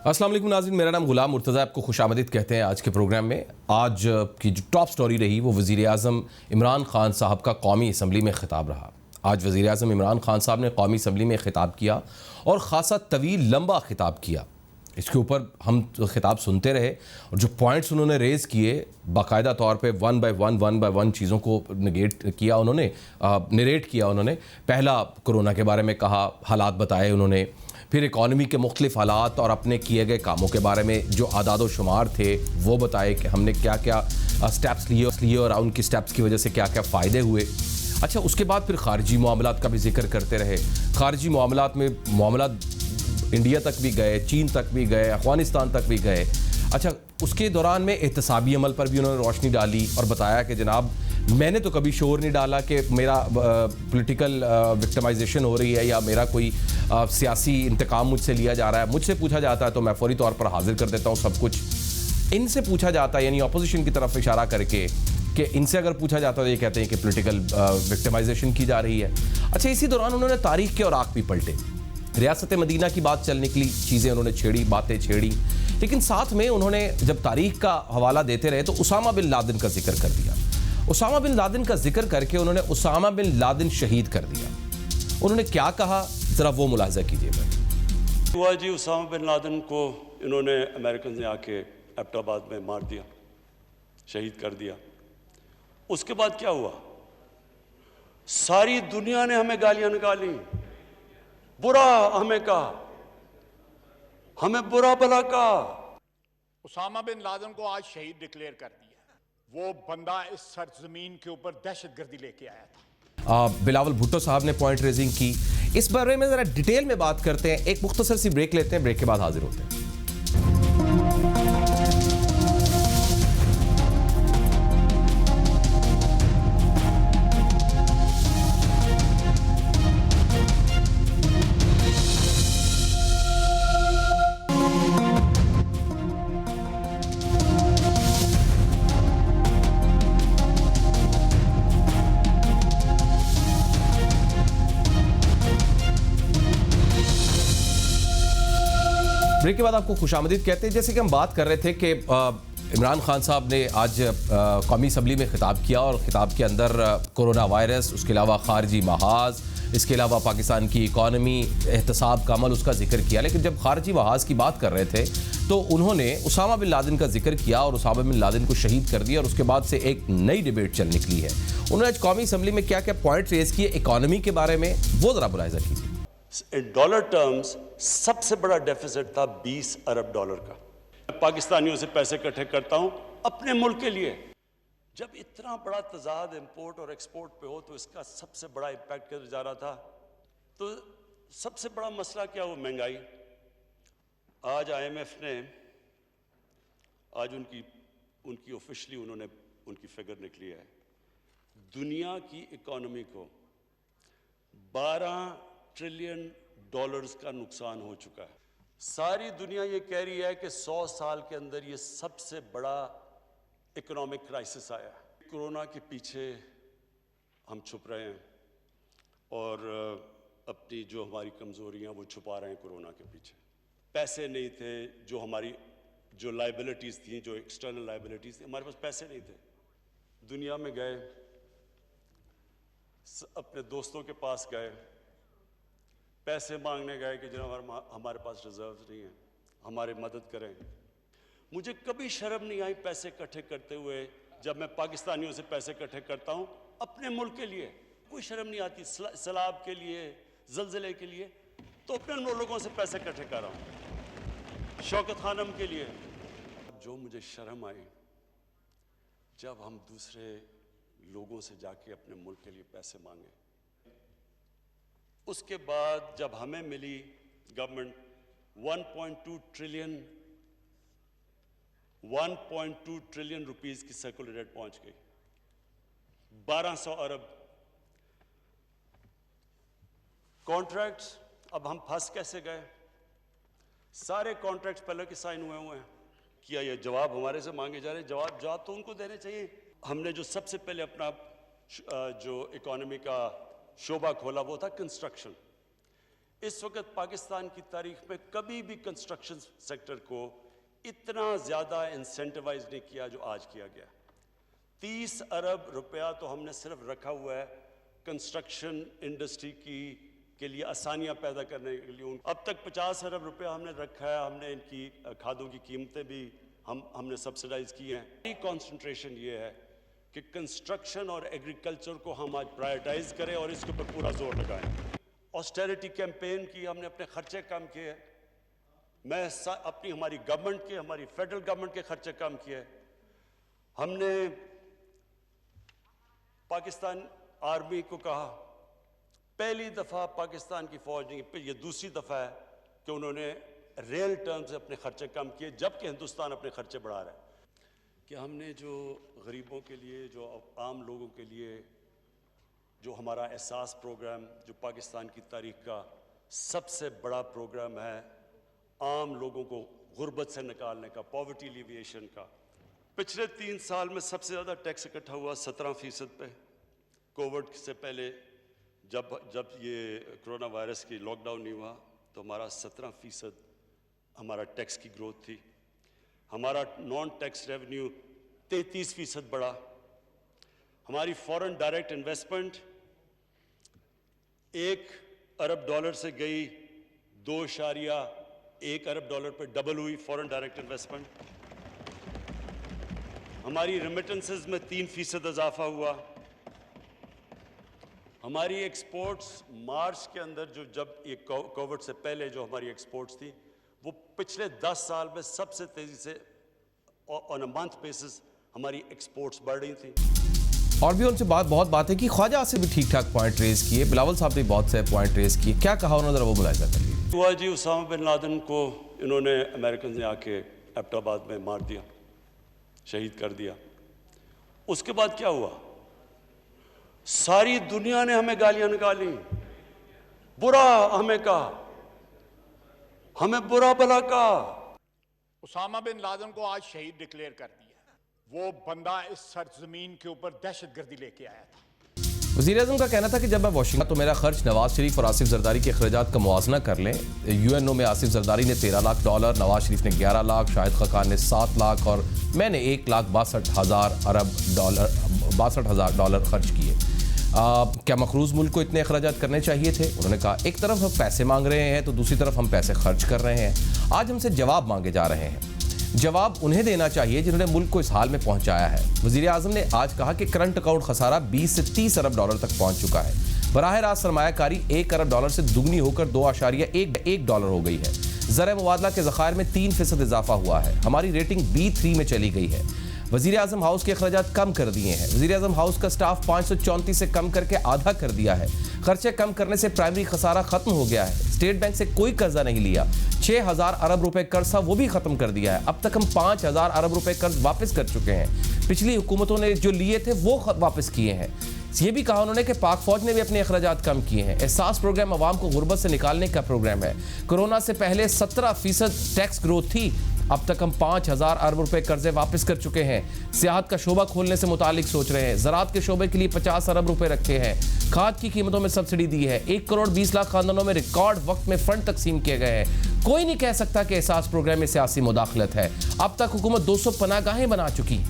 अस्सलाम वालेकुम नाज़रीन, मेरा नाम गुलाम मुर्तज़ा, आपको खुशामदीद कहते हैं। आज के प्रोग्राम में आज की जो टॉप स्टोरी रही वो वज़ीर आज़म इमरान ख़ान साहब का कौमी असम्बली में ख़िताब रहा। आज वज़ीर आज़म इमरान ख़ान साहब ने कौमी असम्बली में ख़िताब किया और ख़ासा तवील लंबा ख़िताब किया। इसके ऊपर हम ख़िताब सुनते रहे और जो पॉइंट्स उन्होंने रेज़ किए बाकायदा तौर पे वन बाय वन चीज़ों को नेगेट किया उन्होंने, नरेट किया उन्होंने। पहला कोरोना के बारे में कहा, हालात बताए उन्होंने, फिर इकॉनमी के मुख्तलिफ हालात और अपने किए गए कामों के बारे में जो आदाद व शुमार थे वो बताए कि हमने क्या क्या स्टेप्स लिए और उनकी स्टेप्स की वजह से क्या क्या फ़ायदे हुए। अच्छा, उसके बाद फिर ख़ारजी मामलात का भी जिक्र करते रहे। ख़ारजी मामलात में मामलात इंडिया तक भी गए, चीन तक भी गए, अफ़गानिस्तान तक भी गए। अच्छा, उसके दौरान में एहतसाबी अमल पर भी उन्होंने रोशनी डाली और बताया कि जनाब मैंने तो कभी शोर नहीं डाला कि मेरा पॉलिटिकल विक्टिमाइजेशन हो रही है या मेरा कोई सियासी इंतकाम मुझसे लिया जा रहा है। मुझसे पूछा जाता है तो मैं फौरी तौर पर हाजिर कर देता हूँ सब कुछ। इनसे पूछा जाता है, यानी अपोजिशन की तरफ इशारा करके कि इनसे अगर पूछा जाता है तो ये कहते हैं कि पॉलिटिकल विक्टिमाइजेशन की जा रही है। अच्छा, इसी दौरान उन्होंने तारीख के औराक भी पलटे। रियासत मदीना की बात चलने के लिए चीज़ें उन्होंने छेड़ी, बातें छेड़ी, लेकिन साथ में उन्होंने जब तारीख का हवाला देते रहे तो उसामा बिन लादेन का जिक्र कर दिया। उसामा बिन लादेन का जिक्र करके उन्होंने उसामा बिन लादेन शहीद कर दिया। उन्होंने क्या कहा, ज़रा वो मुलाहिज़ा कीजिए। हुआ जी, उसामा बिन लादेन को इन्होंने अमेरिकन ने आके एबटाबाद में मार दिया, शहीद कर दिया। उसके बाद क्या हुआ? सारी दुनिया ने हमें गालियां निकाली, बुरा हमें कहा, हमें बुरा भला कहा। उसामा बिन लादेन को आज शहीद डिक्लेयर कर दिया। वो बंदा इस सरजमीन के ऊपर दहशतगर्दी लेके आया था। बिलावल भुट्टो साहब ने पॉइंट रेजिंग की। इस बारे में ज़रा डिटेल में बात करते हैं। एक मुख्तसर सी ब्रेक लेते हैं, ब्रेक के बाद हाजिर होते हैं। ब्रेक के बाद आपको खुशामदीद कहते हैं। जैसे कि हम बात कर रहे थे कि इमरान खान साहब ने आज कौमी असम्बली में ख़िताब किया और ख़िताब के अंदर कोरोना वायरस, उसके अलावा ख़ारजी महाज, इसके अलावा पाकिस्तान की इकॉनमी, एहतसाब का अमल, उसका जिक्र किया। लेकिन जब ख़ारजी महाज की बात कर रहे थे तो उन्होंने उसामा बिन लादेन का जिक्र किया और उसामा बिन लादेन को शहीद कर दिया और उसके बाद से एक नई डिबेट चल निकली है। उन्होंने आज कौमी असम्बली में क्या क्या पॉइंट रेज किए इकॉनमी के बारे में, वो ज़रा मुलाहिज़ा कीजिए। इन डॉलर टर्म्स सबसे बड़ा डेफिसिट था 20 अरब डॉलर का। मैं पाकिस्तानियों से पैसे इकट्ठे करता हूं अपने मुल्क के लिए। जब इतना बड़ा तजाद इंपोर्ट और एक्सपोर्ट पे हो तो इसका सबसे बड़ा इम्पैक्ट किधर जा रहा था? तो सबसे बड़ा मसला क्या? वो महंगाई। आज IMF ने आज उनकी ऑफिशियली उन्होंने उनकी फिगर निकली है। दुनिया की इकोनॉमी को 12 ट्रिलियन डॉलर्स का नुकसान हो चुका है। सारी दुनिया ये कह रही है कि 100 साल के अंदर ये सबसे बड़ा इकोनॉमिक क्राइसिस आया है। कोरोना के पीछे हम छुप रहे हैं और अपनी जो हमारी कमजोरियां वो छुपा रहे हैं कोरोना के पीछे। पैसे नहीं थे, जो लाइबिलिटीज थी, जो एक्सटर्नल लाइबिलिटीज थी, हमारे पास पैसे नहीं थे। दुनिया में गए, अपने दोस्तों के पास गए, पैसे मांगने गए कि जनाब हमारे पास रिजर्व नहीं है, हमारी मदद करें। मुझे कभी शर्म नहीं आई पैसे इकट्ठे करते हुए। जब मैं पाकिस्तानियों से पैसे इकट्ठे करता हूं अपने मुल्क के लिए, कोई शर्म नहीं आती। सैलाब के लिए, जलजले के लिए, तो अपने लोगों से पैसे इकट्ठे कर रहा हूं। शौकत खानम के लिए। जो मुझे शर्म आई, जब हम दूसरे लोगों से जाके अपने मुल्क के लिए पैसे मांगे। उसके बाद जब हमें मिली गवर्नमेंट 1.2 ट्रिलियन रुपीस की सर्कुलर डेट पहुंच गई, 1200 अरब कॉन्ट्रैक्ट्स। अब हम फंस कैसे गए? सारे कॉन्ट्रैक्ट्स पहले के साइन हुए हैं। किया ये जवाब हमारे से मांगे जा रहे, जवाब तो उनको देने चाहिए। हमने जो सबसे पहले अपना जो इकोनॉमी का शोबा खोला वो था कंस्ट्रक्शन। इस वक्त पाकिस्तान की तारीख में कभी भी कंस्ट्रक्शन सेक्टर को इतना ज़्यादा इंसेंटिवाइज नहीं किया जो आज किया गया। 30 अरब रुपया तो हमने सिर्फ रखा हुआ है कंस्ट्रक्शन इंडस्ट्री के लिए आसानियां पैदा करने के लिए। अब तक 50 अरब रुपया हमने रखा है। हमने इनकी खादों की कीमतें भी हमने सब्सिडाइज की हैं। कॉन्सेंट्रेशन ये है कि कंस्ट्रक्शन और एग्रीकल्चर को हम आज प्रायोरिटाइज करें और इसके ऊपर पूरा जोर लगाएं। ऑस्टेरिटी कैंपेन की हमने अपने खर्चे कम किए। मैं हमारी गवर्नमेंट के, हमारी फेडरल गवर्नमेंट के खर्चे कम किए। हमने पाकिस्तान आर्मी को कहा, पहली दफ़ा पाकिस्तान की फौज ने, ये दूसरी दफ़ा है कि उन्होंने रियल टर्म से अपने खर्चे कम किए, जबकि हिंदुस्तान अपने खर्चे बढ़ा रहा है। कि हमने जो गरीबों के लिए, जो आम लोगों के लिए जो हमारा एहसास प्रोग्राम, जो पाकिस्तान की तारीख का सबसे बड़ा प्रोग्राम है, आम लोगों को गुर्बत से निकालने का, पॉवर्टी एलिविएशन का, पिछले 3 साल में सबसे ज़्यादा टैक्स इकट्ठा हुआ 17% पे। कोविड से पहले जब ये कोरोना वायरस की लॉकडाउन नहीं हुआ तो हमारा 17% हमारा टैक्स की ग्रोथ थी। हमारा नॉन टैक्स रेवेन्यू 33% बढ़ा। हमारी फॉरेन डायरेक्ट इन्वेस्टमेंट $1 अरब से गई $2.1 अरब पे डबल हुई फॉरेन डायरेक्ट इन्वेस्टमेंट। हमारी रेमिटेंसेस में 3% इजाफा हुआ। हमारी एक्सपोर्ट्स मार्च के अंदर जब ये कोविड से पहले जो हमारी एक्सपोर्ट्स थी वो पिछले 10 साल में सबसे तेजी से ऑन अ मंथ बेसिस हमारी एक्सपोर्ट्स बढ़ रही थी। और भी उनसे बहुत बातें की। ख्वाजा से भी ठीक ठाक पॉइंट रेज किए, बिलावल साहब ने बहुत से पॉइंट रेज किए। क्या कहा उन्होंने, जरा वो मुलाहिजा करिए। हुआ जी, उसामा बिन लादेन को इन्होंने अमेरिकन ने आके एबटाबाद में मार दिया, शहीद कर दिया। उसके बाद क्या हुआ? सारी दुनिया ने हमें गालियां निकाली, बुरा हमें कहा, हमें बुरा भला कहा। उसामा बिन लादेन को आज शहीद डिक्लेयर कर दिया। वो बंदा इस सरजमीन के ऊपर दहशतगर्दी लेके आया था। वज़ीर-ए-आज़म का कहना था कि जब मैं वाशिंगटन तो मेरा खर्च नवाज शरीफ और आसिफ जरदारी के अखराजात का मुआवजा कर लें। यूएनओ में आसिफ जरदारी ने $13 लाख, नवाज शरीफ ने $11 लाख, शाहिद खकान ने $7 लाख और मैंने $1,62,000 खर्च किए। क्या मखरूज मुल्क को इतने अखराजात करने चाहिए थे? उन्होंने कहा एक तरफ हम पैसे मांग रहे हैं तो दूसरी तरफ हम पैसे खर्च कर रहे हैं। आज हमसे जवाब मांगे जा रहे हैं। जवाब उन्हें देना चाहिए जिन्होंने मुल्क को इस हाल में पहुंचाया है। वज़ीर आज़म ने आज कहा कि करंट अकाउंट खसारा 20 से 30 अरब डॉलर तक पहुंच चुका है। बराह रास्त सरमायाकारी $1 अरब से दुगनी होकर $2.1 हो गई है। ज़र मुबादला के ज़खायर में 3% इजाफा हुआ है। हमारी रेटिंग B3 में चली गई है। वज़ीर आज़म हाउस के अखराजात कम कर दिए हैं। वज़ीर आज़म हाउस का स्टाफ 534 से कम करके आधा कर दिया है। खर्चे कम करने से प्राइमरी खसारा खत्म हो गया है। स्टेट बैंक से कोई कर्जा नहीं लिया। 6,000 अरब रुपए कर्ज था वो भी खत्म कर दिया है। अब तक हम 5,000 अरब रुपए कर्ज वापस कर चुके हैं। पिछली हुकूमतों ने जो लिए थे वो वापस किए हैं। ये भी कहा उन्होंने कि पाक फौज ने भी अपने अखराजात कम किए हैं। एहसास प्रोग्राम अवाम को गुर्बत से निकालने का प्रोग्राम है। कोरोना से पहले 17% टैक्स ग्रोथ थी। अब तक हम 5,000 अरब रुपए कर्जे वापस कर चुके हैं। सियाहत का शोबा खोलने से मुतालिक सोच रहे हैं। ज़राअत के शोबे के लिए 50 अरब रुपए रखे हैं। खाद की कीमतों में सब्सिडी दी है। 1 करोड़ 20 लाख खानदानों में रिकॉर्ड वक्त में फंड तकसीम किए गए हैं। कोई नहीं कह सकता कि एहसास प्रोग्राम में सियासी मुदाखलत है। अब तक हुकूमत 200 पनाहगाहें बना चुकी।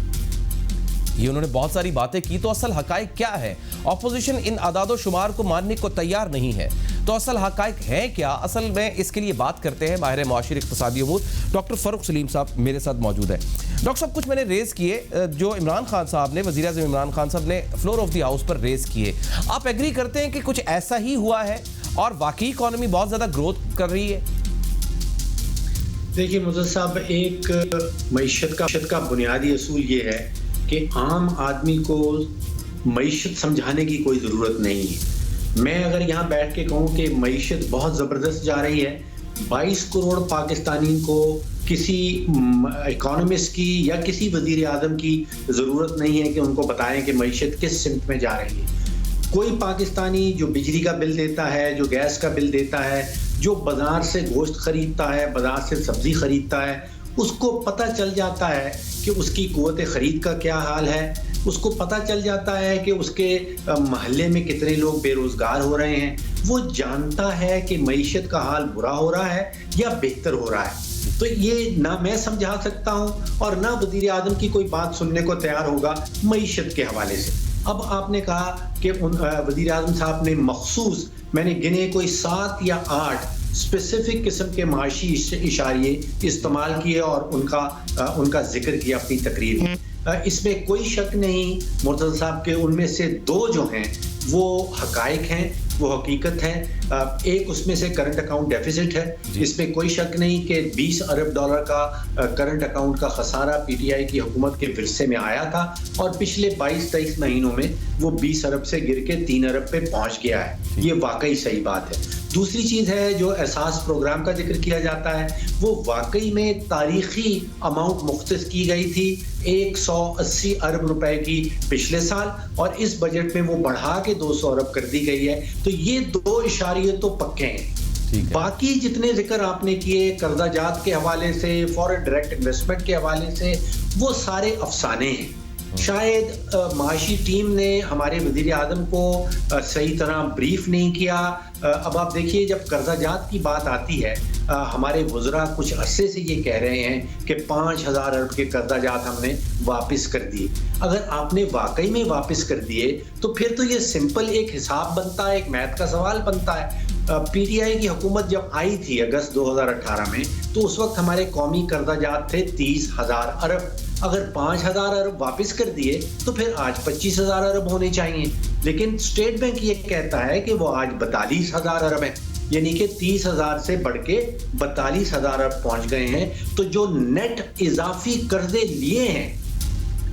ये उन्होंने बहुत सारी बातें की। तो असल हकायक क्या है? ऑपोजिशन इन आदादो शुमार को मानने को तैयार नहीं है। तो असल हकायक है क्या? असल में इसके लिए बात करते हैं माहिर मुआशिर इक़्तिसादी उमूर डॉक्टर फ़ारूक सलीम साहब मेरे साथ मौजूद है। डॉक्टर साहब, कुछ मैंने रेज़ किए जो इमरान खान साहब ने, वज़ीर आज़म इमरान खान साहब ने फ्लोर ऑफ द हाउस पर रेज़ किए। आप एग्री करते हैं कि कुछ ऐसा ही हुआ है और वाकई इकॉनमी बहुत ज़्यादा ग्रोथ कर रही है? देखिए मुज़्ज़र साहब, एक मईशत का बुनियादी असूल ये है कि आम आदमी को मईशत समझाने की कोई ज़रूरत नहीं है। मैं अगर यहाँ बैठ के कहूँ कि मईशत बहुत ज़बरदस्त जा रही है, 22 करोड़ पाकिस्तानी को किसी इकोनॉमिस्ट की या किसी वज़ीर आज़म की ज़रूरत नहीं है कि उनको बताएं कि मईशत किस सिमत में जा रही है। कोई पाकिस्तानी जो बिजली का बिल देता है, जो गैस का बिल देता है, जो बाजार से गोश्त खरीदता है, बाजार से सब्जी खरीदता है, उसको पता चल जाता है कि उसकी क़ुव्वत ख़रीद का क्या हाल है। उसको पता चल जाता है कि उसके महल्ले में कितने लोग बेरोज़गार हो रहे हैं। वो जानता है कि मईशत का हाल बुरा हो रहा है या बेहतर हो रहा है। तो ये ना मैं समझा सकता हूँ और ना वज़ीर आज़म की कोई बात सुनने को तैयार होगा मईशत के हवाले से। अब आपने कहा कि वज़ीर आज़म साहब ने मखसूस, मैंने गिने कोई 7 या 8 स्पेसिफिक किस्म के माशी इशारे इस्तेमाल किए और उनका जिक्र किया अपनी तकरीर में। इसमें कोई शक नहीं मुर्तज़ा साहब के उनमें से 2 जो हैं वो हकायक हैं, वो हकीकत है। एक उसमें से करंट अकाउंट डेफिसिट है, इसमें कोई शक नहीं कि 20 अरब डॉलर का करंट अकाउंट का खसारा पीटीआई की हुकूमत के विरसे में आया था और पिछले 22-23 महीनों में वो 20 अरब से गिर के 3 अरब पे पहुंच गया है। ये वाकई सही बात है। दूसरी चीज़ है जो एहसास प्रोग्राम का जिक्र किया जाता है, वो वाकई में तारीखी अमाउंट मुख्तस की गई थी 180 अरब रुपए की पिछले साल और इस बजट में वो बढ़ा के 200 अरब कर दी गई है। तो ये 2 इशारे तो पक्के हैं। बाकी जितने जिक्र आपने किए कर्जा जात के हवाले से, फॉरेन डायरेक्ट इन्वेस्टमेंट के हवाले से, वो सारे अफसाने हैं। शायद माशी टीम ने हमारे वज़ीर आज़म को सही तरह ब्रीफ नहीं किया। अब आप देखिए जब कर्जा जात की बात आती है, हमारे वज़रा कुछ अरसे से ये कह रहे हैं कि 5000 अरब के कर्जा जात हमने वापस कर दिए। अगर आपने वाकई में वापस कर दिए तो फिर तो ये सिंपल एक हिसाब बनता है, एक मैथ का सवाल बनता है। पीटीआई की हुकूमत जब आई थी अगस्त 2018 में, तो उस वक्त हमारे कौमी कर्जा जात थे 30,000 अरब। अगर 5,000 अरब वापस कर दिए तो फिर आज 25,000 अरब होने चाहिए, लेकिन स्टेट बैंक ये कहता है कि वो आज 42,000 अरब है, यानी कि 30,000 से बढ़ के 42,000 अरब पहुंच गए हैं। तो जो नेट इजाफी कर्जे लिए हैं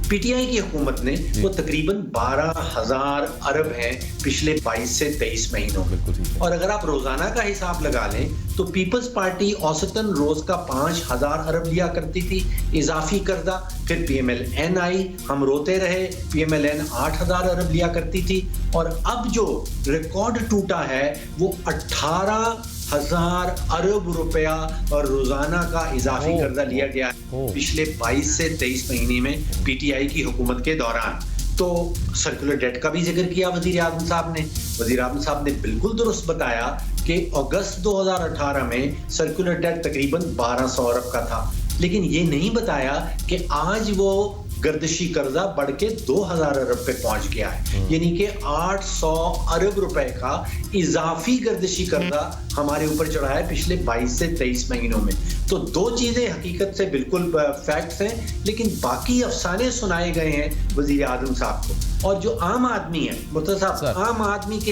पीटीआई की हुकूमत ने, वो तकरीबन 12,000 अरब हैं पिछले 22 से 23 महीनों में। और अगर आप रोजाना का हिसाब लगा लें तो पीपल्स पार्टी औसतन रोज का 5,000 अरब लिया करती थी इजाफी कर्जा। फिर पीएमएलएन आई, हम रोते रहे, पीएमएलएन 8,000 अरब लिया करती थी और अब जो रिकॉर्ड टूटा है वो 18,000 अरब रुपया और रोजाना का इजाफी कर्जा लिया गया है पिछले 22 से 23 महीने में पीटीआई की हुकूमत के दौरान। तो सर्कुलर डेट का भी जिक्र किया वज़ीर आज़म साहब ने। वज़ीर आज़म साहब ने बिल्कुल दुरुस्त बताया कि अगस्त 2018 में सर्कुलर डेट तकरीबन 1200 अरब का था, लेकिन ये नहीं बताया कि आज वो गर्दिशी कर्जा बढ़ के 2,000 अरब पे पहुंच गया है, यानी कि 800 अरब रुपए का इजाफी गर्दिशी कर्जा हमारे ऊपर चढ़ा है पिछले 22 से 23 महीनों में। तो 2 चीजें हकीकत से बिल्कुल फैक्ट्स हैं, लेकिन बाकी अफसाने सुनाए गए हैं वज़ीर आज़म साहब को। और जो आम आदमी है मुर्तज़ा साहब, आम आदमी के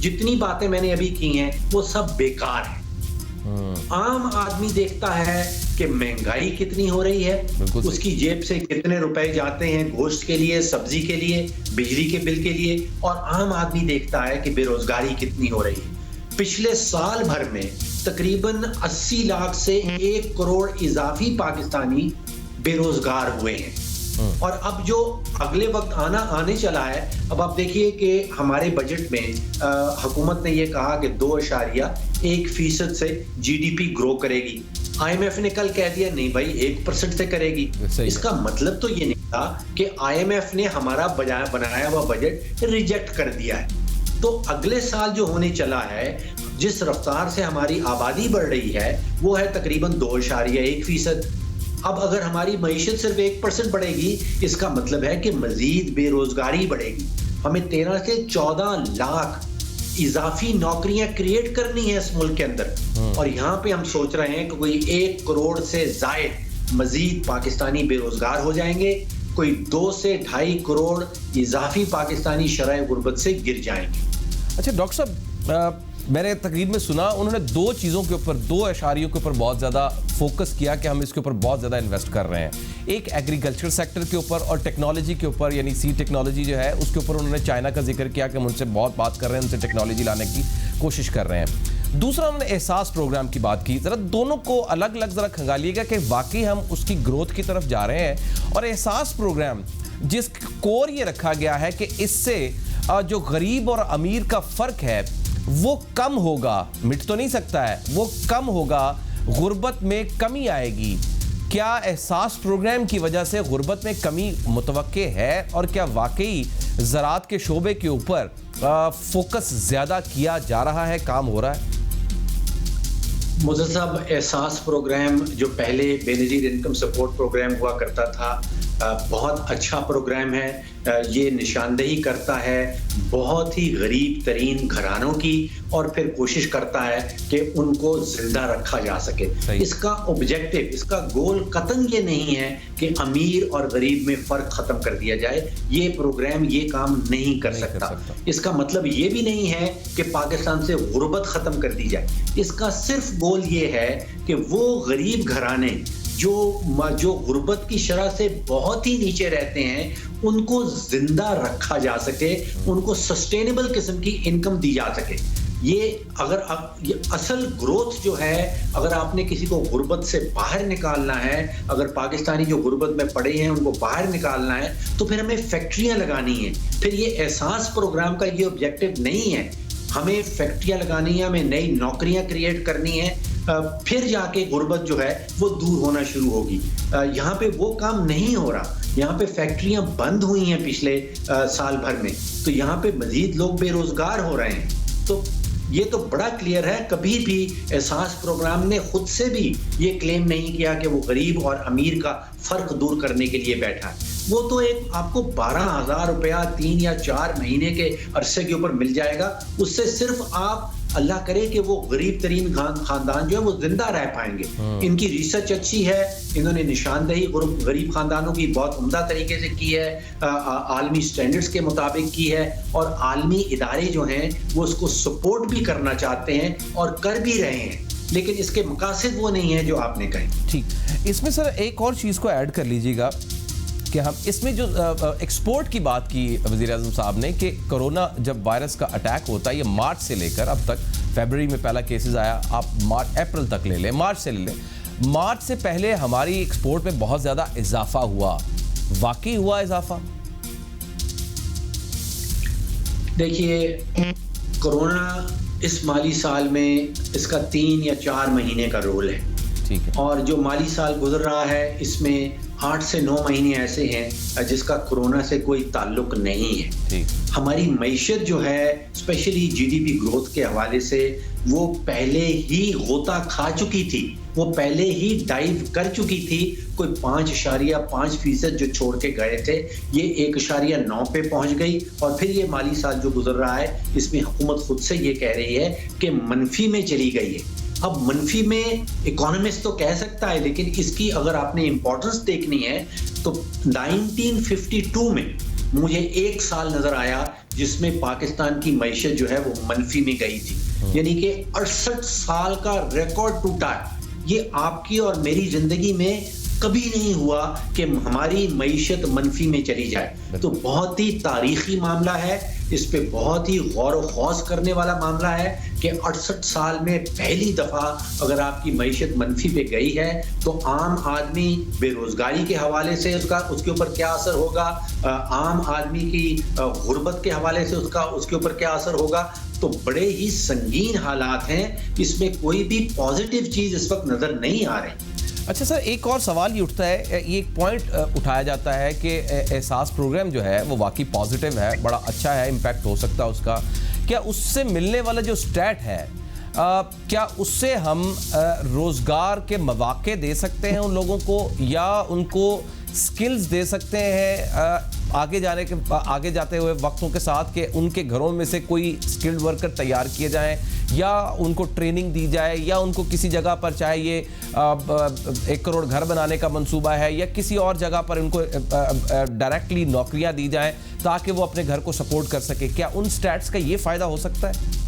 जितनी बातें मैंने अभी की हैं वो सब बेकार है। आम आदमी देखता है कि महंगाई कितनी हो रही है, उसकी जेब से कितने रुपए जाते हैं गोश्त के लिए, सब्जी के लिए, बिजली के बिल के लिए, और आम आदमी देखता है कि बेरोजगारी कितनी हो रही है। पिछले साल भर में तकरीबन 80 लाख से 1 करोड़ इजाफी पाकिस्तानी बेरोजगार हुए हैं। और अब जो अगले वक्त आने चला है, अब आप देखिए कि हमारे बजट में हुकूमत ने ये कहा कि 2.1% से जीडीपी ग्रो करेगी। आईएमएफ ने कल कह दिया नहीं भाई 1% से करेगी। इसका मतलब तो ये नहीं था कि आईएमएफ ने हमारा बनाया हुआ बजट रिजेक्ट कर दिया है। तो अगले साल जो होने चला है, जिस रफ्तार से हमारी आबादी बढ़ रही है वो है तकरीबन 2.1%। अब अगर हमारी मईशत सिर्फ 1% बढ़ेगी, इसका मतलब है कि मजीद बेरोजगारी बढ़ेगी। हमें 13 से 14 लाख इजाफी नौकरियां क्रिएट करनी है इस मुल्क के अंदर, और यहाँ पे हम सोच रहे हैं कि कोई 1 करोड़ से जायद मजीद पाकिस्तानी बेरोजगार हो जाएंगे, कोई 2 से 2.5 करोड़ इजाफी पाकिस्तानी शरह गुर्बत से गिर जाएंगे। अच्छा डॉक्टर साहब, मैंने तकरीर में सुना उन्होंने 2 चीज़ों के ऊपर, 2 इशारियों के ऊपर बहुत ज़्यादा फोकस किया कि हम इसके ऊपर बहुत ज़्यादा इन्वेस्ट कर रहे हैं। एक एग्रीकल्चर सेक्टर के ऊपर और टेक्नोलॉजी के ऊपर, यानी सीड टेक्नोलॉजी जो है उसके ऊपर उन्होंने चाइना का जिक्र किया कि हम उनसे बहुत बात कर रहे हैं, उनसे टेक्नोलॉजी लाने की कोशिश कर रहे हैं। दूसरा उन्होंने एहसास प्रोग्राम की बात की। ज़रा दोनों को अलग अलग ज़रा खंगालिएगा कि वाकई हम उसकी ग्रोथ की तरफ जा रहे हैं। और एहसास प्रोग्राम जिस कोर ये रखा गया है कि इससे जो गरीब और अमीर का फ़र्क है वो कम होगा, मिट तो नहीं सकता है, वो कम होगा, गुर्बत में कमी आएगी। क्या एहसास प्रोग्राम की वजह से गुर्बत में कमी मुतवक्के है और क्या वाकई ज़राअत के शोबे के ऊपर फोकस ज़्यादा किया जा रहा है, काम हो रहा है? मुझे साहब, एहसास प्रोग्राम जो पहले बेनज़ीर इनकम सपोर्ट प्रोग्राम हुआ करता था, बहुत अच्छा प्रोग्राम है। ये निशानदेही करता है बहुत ही गरीब तरीन घरानों की और फिर कोशिश करता है कि उनको जिंदा रखा जा सके। इसका ऑब्जेक्टिव, इसका गोल कतन ये नहीं है कि अमीर और गरीब में फ़र्क ख़त्म कर दिया जाए। ये प्रोग्राम ये काम नहीं कर सकता। इसका मतलब ये भी नहीं है कि पाकिस्तान से गुर्बत ख़त्म कर दी जाए। इसका सिर्फ गोल ये है कि वो गरीब घराने जो गुर्बत की शरह से बहुत ही नीचे रहते हैं उनको जिंदा रखा जा सके, उनको सस्टेनेबल किस्म की इनकम दी जा सके। ये असल ग्रोथ जो है, अगर आपने किसी को गुर्बत से बाहर निकालना है, अगर पाकिस्तानी जो गुर्बत में पड़े हैं उनको बाहर निकालना है, तो फिर हमें फैक्ट्रियां लगानी है। फिर ये एहसास प्रोग्राम का ये ऑब्जेक्टिव नहीं है। हमें फैक्ट्रियां लगानी है, हमें नई नौकरियां क्रिएट करनी है, फिर जाके गुर्बत जो है वो दूर होना शुरू होगी। यहाँ पे वो काम नहीं हो रहा। यहाँ पे फैक्ट्रियां बंद हुई हैं पिछले साल भर में, तो यहाँ पे मजीद लोग बेरोजगार हो रहे हैं। तो ये तो बड़ा क्लियर है। कभी भी एहसास प्रोग्राम ने खुद से भी ये क्लेम नहीं किया कि वो गरीब और अमीर का फर्क दूर करने के लिए बैठा है। वो तो एक आपको 12,000 रुपया 3 या 4 महीने के अरसे के ऊपर मिल जाएगा। उससे सिर्फ आप, अल्लाह करे कि वो गरीब तरीन खानदान जो है वो जिंदा रह पाएंगे। इनकी रिसर्च अच्छी है, इन्होंने निशानदेही गरीब खानदानों की बहुत उम्दा तरीके से की है, आलमी स्टैंडर्ड्स के मुताबिक की है, और आलमी इदारे जो हैं वो उसको सपोर्ट भी करना चाहते हैं और कर भी रहे हैं। लेकिन इसके मकासद वो नहीं है जो आपने कहे। ठीक, इसमें सर एक और चीज़ को ऐड कर लीजिएगा कि हम इसमें जो एक्सपोर्ट की बात की वज़ीर आज़म साहब ने कि कोरोना जब वायरस का अटैक होता है, ये मार्च से लेकर अब तक, फरवरी में पहला केसेस आया, आप अप्रैल तक ले लें, मार्च से ले लें, मार्च से पहले हमारी एक्सपोर्ट में बहुत ज़्यादा इजाफा हुआ। वाकई हुआ इजाफा? देखिए, कोरोना इस माली साल में इसका 3 या 4 महीने का रोल है। ठीक है। और जो माली साल गुजर रहा है इसमें 8 से 9 महीने ऐसे हैं जिसका कोरोना से कोई ताल्लुक नहीं है। ठीक। हमारी मईशत जो है, स्पेशली जीडीपी ग्रोथ के हवाले से, वो पहले ही गोता खा चुकी थी, वो पहले ही डाइव कर चुकी थी। कोई 5.5% जो छोड़ के गए थे, ये 1.9 पे पहुंच गई। और फिर ये माली साल जो गुजर रहा है इसमें हुकूमत खुद से ये कह रही है कि मनफी में चली गई है। अब मनफी में इकोनॉमिस्ट तो कह सकता है, लेकिन इसकी अगर आपने इंपॉर्टेंस देखनी है तो 1952 में मुझे एक साल नजर आया जिसमें पाकिस्तान की मईशत जो है वो मनफी में गई थी। यानी कि 68 साल का रिकॉर्ड टूटा है। ये आपकी और मेरी जिंदगी में कभी नहीं हुआ कि हमारी मईशत मनफी में चली जाए। तो बहुत ही तारीखी मामला है, इस पे बहुत ही गौर व खौस करने वाला मामला है कि 68 साल में पहली दफा अगर आपकी मईशत मनफी पे गई है तो आम आदमी बेरोजगारी के हवाले से उसके ऊपर क्या असर होगा, आम आदमी की गुर्बत के हवाले से उसके ऊपर क्या असर होगा। तो बड़े ही संगीन हालात हैं, इसमें कोई भी पॉजिटिव चीज इस वक्त नजर नहीं आ रही। अच्छा सर, एक और सवाल ये उठता है, ये एक पॉइंट उठाया जाता है कि एहसास प्रोग्राम जो है वो वाकई पॉजिटिव है, बड़ा अच्छा है, इम्पैक्ट हो सकता है उसका। क्या उससे मिलने वाला जो स्टैट है, क्या उससे हम रोज़गार के मौके दे सकते हैं उन लोगों को, या उनको स्किल्स दे सकते हैं आगे जाते हुए वक्तों के साथ, कि उनके घरों में से कोई स्किल्ड वर्कर तैयार किए जाएं, या उनको ट्रेनिंग दी जाए, या उनको किसी जगह पर, चाहे ये 1 करोड़ घर बनाने का मंसूबा है या किसी और जगह पर, उनको डायरेक्टली नौकरियां दी जाएं ताकि वो अपने घर को सपोर्ट कर सके। क्या उन स्टैट्स का ये फ़ायदा हो सकता है?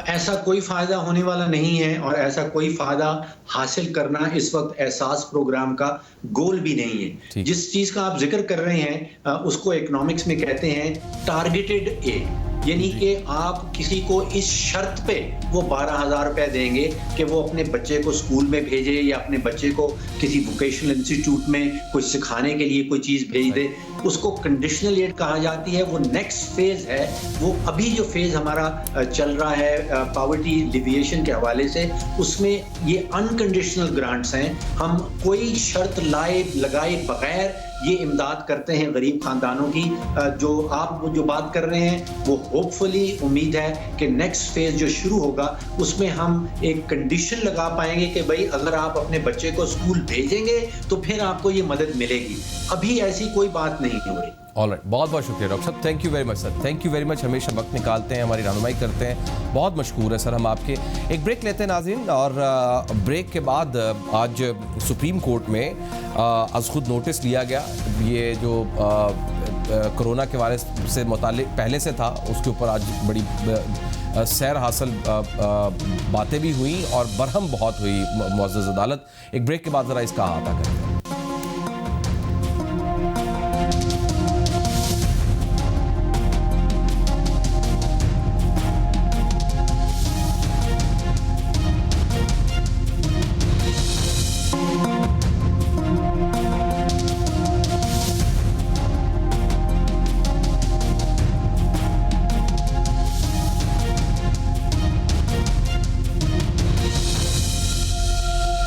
ऐसा कोई फायदा होने वाला नहीं है, और ऐसा कोई फायदा हासिल करना इस वक्त एहसास प्रोग्राम का गोल भी नहीं है। जिस चीज का आप जिक्र कर रहे हैं उसको इकोनॉमिक्स में कहते हैं टारगेटेड एड। यानी कि आप किसी को इस शर्त पे वो 12,000 रुपए देंगे कि वो अपने बच्चे को स्कूल में भेजे या अपने बच्चे को किसी वोकेशनल इंस्टीट्यूट में कुछ सिखाने के लिए कोई चीज़ भेज दे, उसको कंडीशनल एड कहा जाती है। वो नेक्स्ट फेज है। वो अभी जो फेज हमारा चल रहा है पॉवर्टी लिविएशन के हवाले से, उसमें ये अनकंडीशनल ग्रांट्स हैं। हम कोई शर्त लगाए बगैर ये इमदाद करते हैं गरीब खानदानों की। जो आप जो बात कर रहे हैं वो होपफुली उम्मीद है कि नेक्स्ट फेज जो शुरू होगा उसमें हम एक कंडीशन लगा पाएंगे कि भाई अगर आप अपने बच्चे को स्कूल भेजेंगे तो फिर आपको ये मदद मिलेगी। अभी ऐसी कोई बात नहीं हो रही। ऑलराइट, बहुत बहुत शुक्रिया डॉक्टर साहब, thank you very much sir, thank you very much. हमेशा वक्त निकालते हैं, हमारी रहनुमाई करते हैं, बहुत मशकूर है सर हम आपके। एक ब्रेक लेते हैं नाज़रीन, और ब्रेक के बाद आज सुप्रीम कोर्ट में आज खुद नोटिस लिया गया। ये जो कोरोना के वायरस से मुताल्लिक पहले से था उसके ऊपर आज बड़ी सैर हासिल बातें भी हुई और बरहम बहुत हुई मुअज़्ज़ज़ अदालत। एक ब्रेक के बाद ज़रा इसका अहाता करते हैं।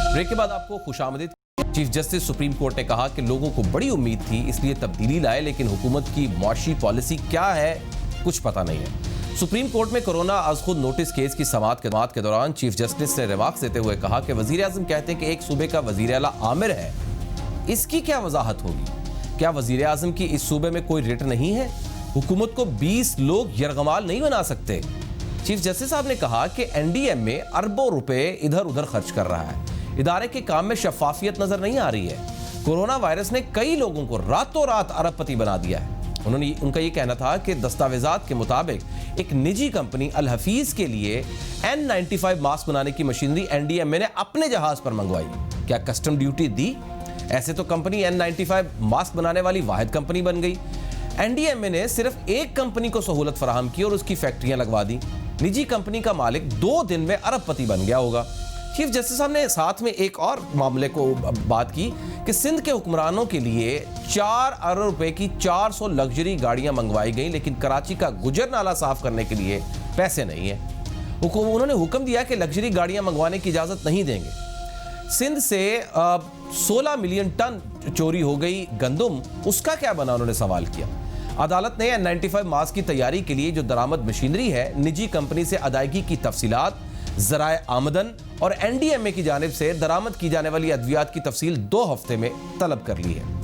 ब्रेक के बाद आपको खुशामदीद। चीफ जस्टिस सुप्रीम कोर्ट ने कहा कि लोगों को बड़ी उम्मीद थी इसलिए तब्दीली लाए, लेकिन हुकूमत की मुआशी पॉलिसी क्या है कुछ पता नहीं है। सुप्रीम कोर्ट में कोरोना आज खुद नोटिस केस की समाअत के दौरान चीफ जस्टिस ने रिमार्क्स देते हुए कहा कि वजीर आजम कहते हैं कि एक सूबे का वजीर आला आमिर है, इसकी क्या वजाहत होगी? क्या वजीर आजम की इस सूबे में कोई रिट नहीं है? हुकूमत को 20 लोग यरगमाल नहीं बना सकते। चीफ जस्टिस साहब ने कहा कि एनडीएमए अरबों रुपए इधर उधर खर्च कर रहा है, इदारे के काम में शफाफियत नजर नहीं आ रही है। कोरोना वायरस ने कई लोगों को रातों रात अरबपति बना दिया है। उनका ये कहना था कि दस्तावेजात के मुताबिक एक निजी कंपनी अल हफीज के लिए N95 मास्क बनाने की मशीनरी एनडीएमए ने अपने जहाज पर मंगवाई। क्या कस्टम ड्यूटी दी? ऐसे तो कंपनी N95 मास्क बनाने वाली वाहिद कंपनी बन गई। एनडीएमए ने सिर्फ एक कंपनी को सहूलत फराहम की और उसकी फैक्ट्रियां लगवा दी। निजी कंपनी का मालिक 2 दिन में अरबपति बन गया होगा। चीफ जस्टिस साहब ने साथ में एक और मामले को बात की कि सिंध के हुक्मरानों के लिए 4 अरब रुपए की 400 लग्जरी गाड़ियां मंगवाई गई, लेकिन कराची का गुजर नाला साफ करने के लिए पैसे नहीं है। उन्होंने हुक्म दिया कि लग्जरी गाड़ियां मंगवाने की इजाजत नहीं देंगे। सिंध से 16 मिलियन टन चोरी हो गई गंदम, उसका क्या बना? उन्होंने सवाल किया। अदालत ने N95 मास्क की तैयारी के लिए जो दरामद मशीनरी है, निजी कंपनी से अदायगी की तफसीलात, ज़राए आमदन और एनडीएमए की जानिब से दरामद की जाने वाली अद्वियात की तफसील 2 हफ्ते में तलब कर ली है।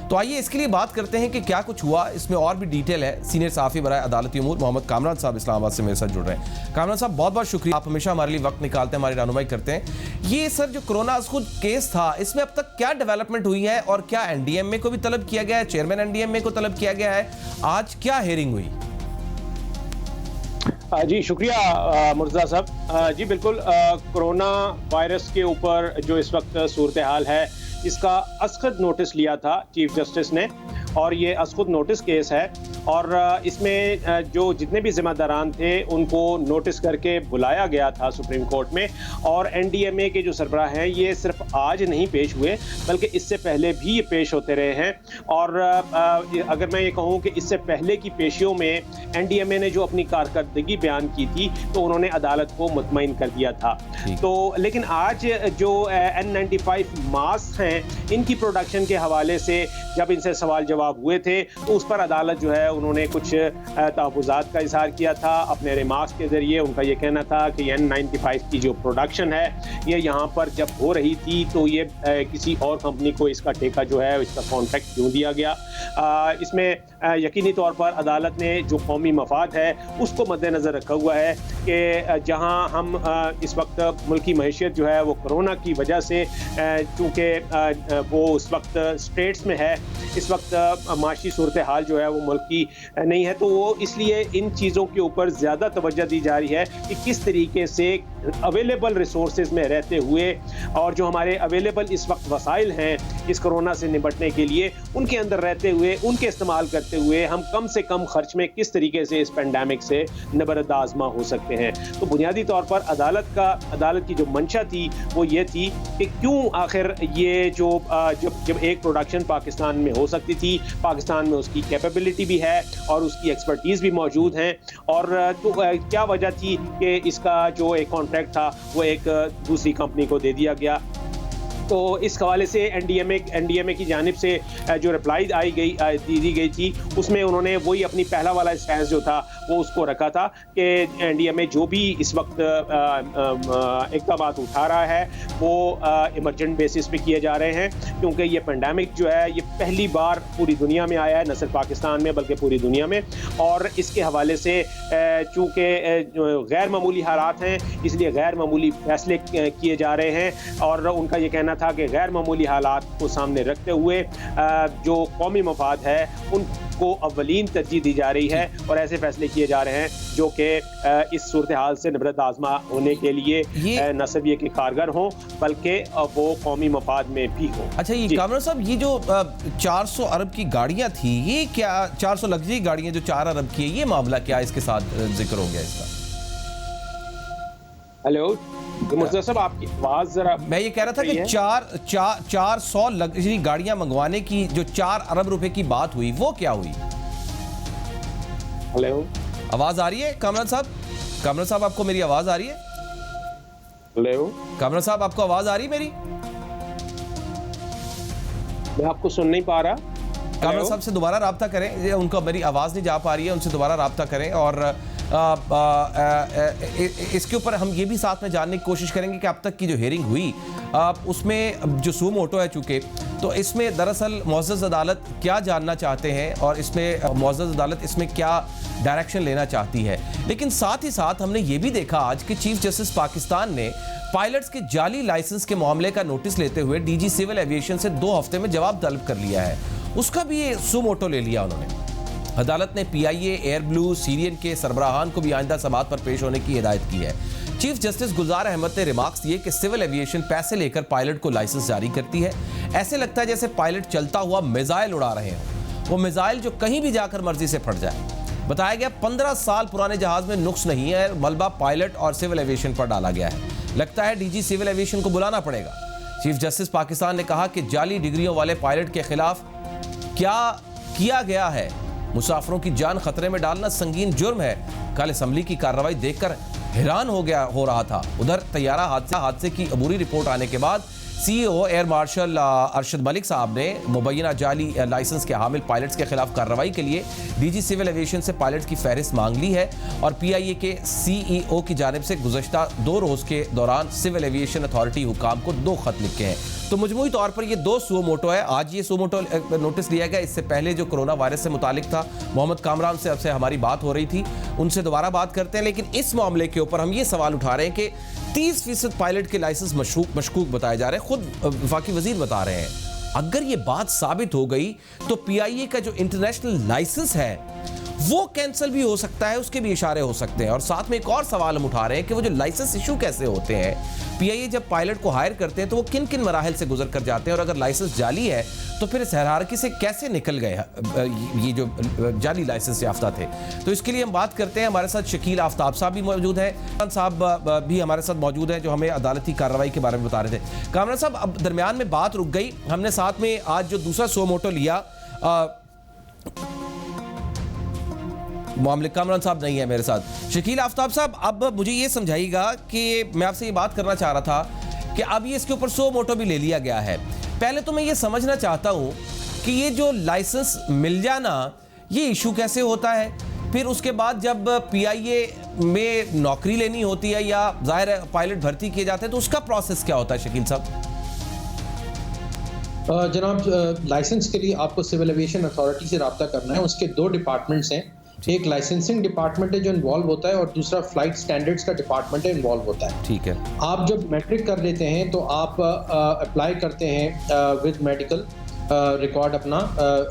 तो आइए इसके लिए बात करते हैं कि क्या कुछ हुआ। इसमें और भी डिटेल है। सीनियर सहाफ़ी बराए अदालती उमूर मोहम्मद कामरान साहब इस्लामाबाद से मेरे साथ जुड़ रहे हैं। कामरान साहब, बहुत बहुत शुक्रिया, आप हमेशा हमारे लिए वक्त निकालते हैं, हमारी रहनुमाई करते हैं। ये सर जो कोरोना खुद केस था, इसमें अब तक क्या डेवलपमेंट हुई है और क्या एनडीएमए को भी तलब किया गया है? चेयरमैन एनडीएमए को तलब किया गया है। आज क्या हेयरिंग हुई? जी शुक्रिया मुर्तज़ा साहब। जी बिल्कुल, कोरोना वायरस के ऊपर जो इस वक्त सूरत हाल है, इसका असखुद नोटिस लिया था चीफ जस्टिस ने, और ये असखुद नोटिस केस है। और इसमें जो जितने भी जिम्मेदारान थे उनको नोटिस करके बुलाया गया था सुप्रीम कोर्ट में। और एनडीएमए के जो सरबराह हैं ये सिर्फ आज नहीं पेश हुए, बल्कि इससे पहले भी ये पेश होते रहे हैं। और अगर मैं ये कहूँ कि इससे पहले की पेशियों में एनडीएमए ने जो अपनी कारकर्दगी बयान की थी तो उन्होंने अदालत को मुतमईन कर दिया था। तो लेकिन आज जो N95 मास्क हैं, इनकी प्रोडक्शन के हवाले से जब इनसे सवाल जवाब हुए थे तो उस पर अदालत जो है उन्होंने कुछ तहफ़्फ़ुज़ात का इज़हार किया था अपने रिमार्क्स के ज़रिए। उनका ये कहना था कि N95 की जो प्रोडक्शन है ये यहाँ पर जब हो रही थी तो ये किसी और कंपनी को इसका ठेका जो है इसका कॉन्ट्रैक्ट क्यों दिया गया। इसमें यकीनी तौर पर अदालत ने जो कौमी मफाद है उसको मद्देनज़र रखा हुआ है कि जहाँ हम इस वक्त मुल्की मईशत जो है वो कोरोना की वजह से चूँकि वो उस वक्त स्टेट्स में है, इस वक्त माशी सूरत हाल जो है वो मुल्क की नहीं है, तो वो इसलिए इन चीज़ों के ऊपर ज़्यादा तवज्जो दी जा रही है कि किस तरीके से अवेलेबल रिसोर्सेज में रहते हुए और जो हमारे अवेलेबल इस वक्त वसाइल हैं इस कोरोना से निपटने के लिए, उनके अंदर रहते हुए, उनके इस्तेमाल करते हुए हम कम से कम खर्च में किस तरीके से इस पेंडेमिक से निबरद आज़मा हो सकते हैं। तो बुनियादी तौर पर अदालत की जो मंशा थी वो ये थी कि क्यों आखिर ये जब एक प्रोडक्शन पाकिस्तान में हो सकती थी, पाकिस्तान में उसकी कैपेबिलिटी भी है और उसकी एक्सपर्टीज़ भी मौजूद हैं, और तो क्या वजह थी कि इसका जो एक कॉन्ट्रैक्ट था वो एक दूसरी कंपनी को दे दिया गया। तो इस हवाले से एनडीएमए की जानिब से जो रिप्लाई दी गई थी उसमें उन्होंने वही अपनी पहला वाला स्टैंस जो था वो उसको रखा था कि एनडीएमए जो भी इस वक्त इक़दाम उठा रहा है वो इमरजेंट बेसिस पे किए जा रहे हैं, क्योंकि ये पेंडेमिक जो है ये पहली बार पूरी दुनिया में आया है, न सिर्फ पाकिस्तान में बल्कि पूरी दुनिया में। और इसके हवाले से चूँकि गैर मामूली हालात हैं इसलिए गैर मामूली फैसले किए जा रहे हैं, और उनका ये कहना था कि गैर मामूली हालात को सामने रखते हुए जो कौमी मफाद है उनको अव्वलीन तरजीह दी जा रही है और ऐसे फैसले किए जा रहे हैं जो कि इस सूरत हाल से निबरद आज़मा होने के लिए न सिर्फ ये कि कारगर हों बल्कि वो कौमी मफाद में भी हो। अच्छा, ये कामरान साहब, ये जो 400 अरब की गाड़ियां थी, ये क्या 400 लग्जरी गाड़ियां जो 4 अरब की है, ये मामला क्या इसके साथ जिक्र हो गया इसका? हेलो मुर्तज़ा साहब, आपकी आवाज़ ज़रा, मैं ये कह रहा था कि 400 लग्जरी गाड़ियां मंगवाने की जो 4 अरब रुपए की बात हुई वो क्या हुई? हेलो, आवाज आ रही है कामरान साहब? कामरान साहब, आपको मेरी आवाज आ रही है? हेलो कामरान साहब, आपको आवाज आ रही है मेरी? मैं आपको सुन नहीं पा रहा। कामरान साहब से दोबारा राब्ता करें, उनको मेरी आवाज नहीं जा पा रही है, उनसे दोबारा राब्ता करें। और इसके ऊपर हम ये भी साथ में जानने की कोशिश करेंगे कि अब तक की जो हेयरिंग हुई उसमें जो सू मोटो है चूँकि, तो इसमें दरअसल मुअज़्ज़ज़ अदालत क्या जानना चाहते हैं और इसमें मुअज़्ज़ज़ अदालत इसमें क्या डायरेक्शन लेना चाहती है। लेकिन साथ ही साथ हमने ये भी देखा आज कि चीफ जस्टिस पाकिस्तान ने पायलट्स के जाली लाइसेंस के मामले का नोटिस लेते हुए डीजी सिविल एविएशन से 2 हफ्ते में जवाब तलब कर लिया है। उसका भी ये सू मोटो ले लिया उन्होंने। अदालत ने पीआईए, एयर ब्लू, सीरियन के सरबराहान को भी आइंदा समाअत पर पेश होने की हिदायत की है। चीफ जस्टिस गुलजार अहमद ने रिमार्क्स दिए कि सिविल एविएशन पैसे लेकर पायलट को लाइसेंस जारी करती है। ऐसे लगता है जैसे पायलट चलता हुआ मिसाइल उड़ा रहे हों, वो मिसाइल जो कहीं भी जाकर मर्जी से फट जाए। बताया गया 15 साल पुराने जहाज में नुक्स नहीं है, मलबा पायलट और सिविल एविएशन पर डाला गया है। लगता है डीजी सिविल एविएशन को बुलाना पड़ेगा। चीफ जस्टिस पाकिस्तान ने कहा कि जाली डिग्रियों वाले पायलट के खिलाफ क्या किया गया है, मुसाफिरों की जान खतरे में डालना संगीन जुर्म है। कल असेंबली की कार्रवाई देखकर हैरान हो रहा था। उधर तैयारा हादसे की अबूरी रिपोर्ट आने के बाद CEO air marshal Arshad Malik साहब ने मुबैना जाली लाइसेंस के हामिल पायलट्स के खिलाफ कार्रवाई के लिए डीजी सिविल एविएशन से पायलट्स की फहरिस्त मांग ली है और पीआईए के सीईओ की जानिब से गुज़श्ता 2 रोज़ के दौरान सिविल एविएशन अथॉरिटी हुकाम को 2 खत लिखे हैं। तो मजमूई तौर पर ये 2 सू मोटो है। आज ये सू मोटो नोटिस लिया गया। इससे पहले जो कोरोना वायरस से मुतालिक था, मोहम्मद कामरान से अब से हमारी बात हो रही थी, उनसे दोबारा बात करते हैं। लेकिन इस मामले के ऊपर हम ये सवाल उठा रहे हैं कि 30% पायलट के लाइसेंस मशकूक बताए जा रहे हैं। खुद वफाकी वजीर बता रहे हैं अगर ये बात साबित हो गई तो पीआईए का जो इंटरनेशनल लाइसेंस है वो कैंसिल भी हो सकता है, उसके भी इशारे हो सकते हैं। और साथ में एक और सवाल हम उठा रहे हैं कि वो जो लाइसेंस इशू कैसे होते हैं। पीआईए जब पायलट को हायर करते हैं तो वो किन किन मराहल से गुजर कर जाते हैं, और अगर लाइसेंस जाली है तो फिर इस हायरार्की से कैसे निकल गए ये जो जाली लाइसेंस याफ्ता थे। तो इसके लिए हम बात करते हैं। हमारे साथ शकील आफ्ताब साहब भी मौजूद है, साहब भी हमारे साथ मौजूद हैं जो हमें अदालती कार्रवाई के बारे में बता रहे थे। कामरान साहब, अब दरमियान में बात रुक गई। हमने साथ में आज जो दूसरा सो मोटो लिया, मामले कामरान साहब नहीं है मेरे साथ। शकील आफ्ताब साहब, अब मुझे ये समझाइएगा कि मैं आपसे ये बात करना चाह रहा था कि अब ये इसके ऊपर सो मोटो भी ले लिया गया है। पहले तो मैं ये समझना चाहता हूँ कि ये जो लाइसेंस मिल जाना ये इशू कैसे होता है, फिर उसके बाद जब पीआईए में नौकरी लेनी होती है या जाहिर है पायलट भर्ती किए जाते हैं तो उसका प्रोसेस क्या होता है शकील साहब? जनाब, लाइसेंस के लिए आपको सिविल एविएशन अथॉरिटी से रब्ता करना है। उसके 2 डिपार्टमेंट्स हैं। एक लाइसेंसिंग डिपार्टमेंट है जो इन्वॉल्व होता है और दूसरा फ्लाइट स्टैंडर्ड्स का डिपार्टमेंट है इन्वॉल्व होता है। ठीक है। आप जब मैट्रिक कर लेते हैं तो आप अप्लाई करते हैं विद मेडिकल रिकॉर्ड अपना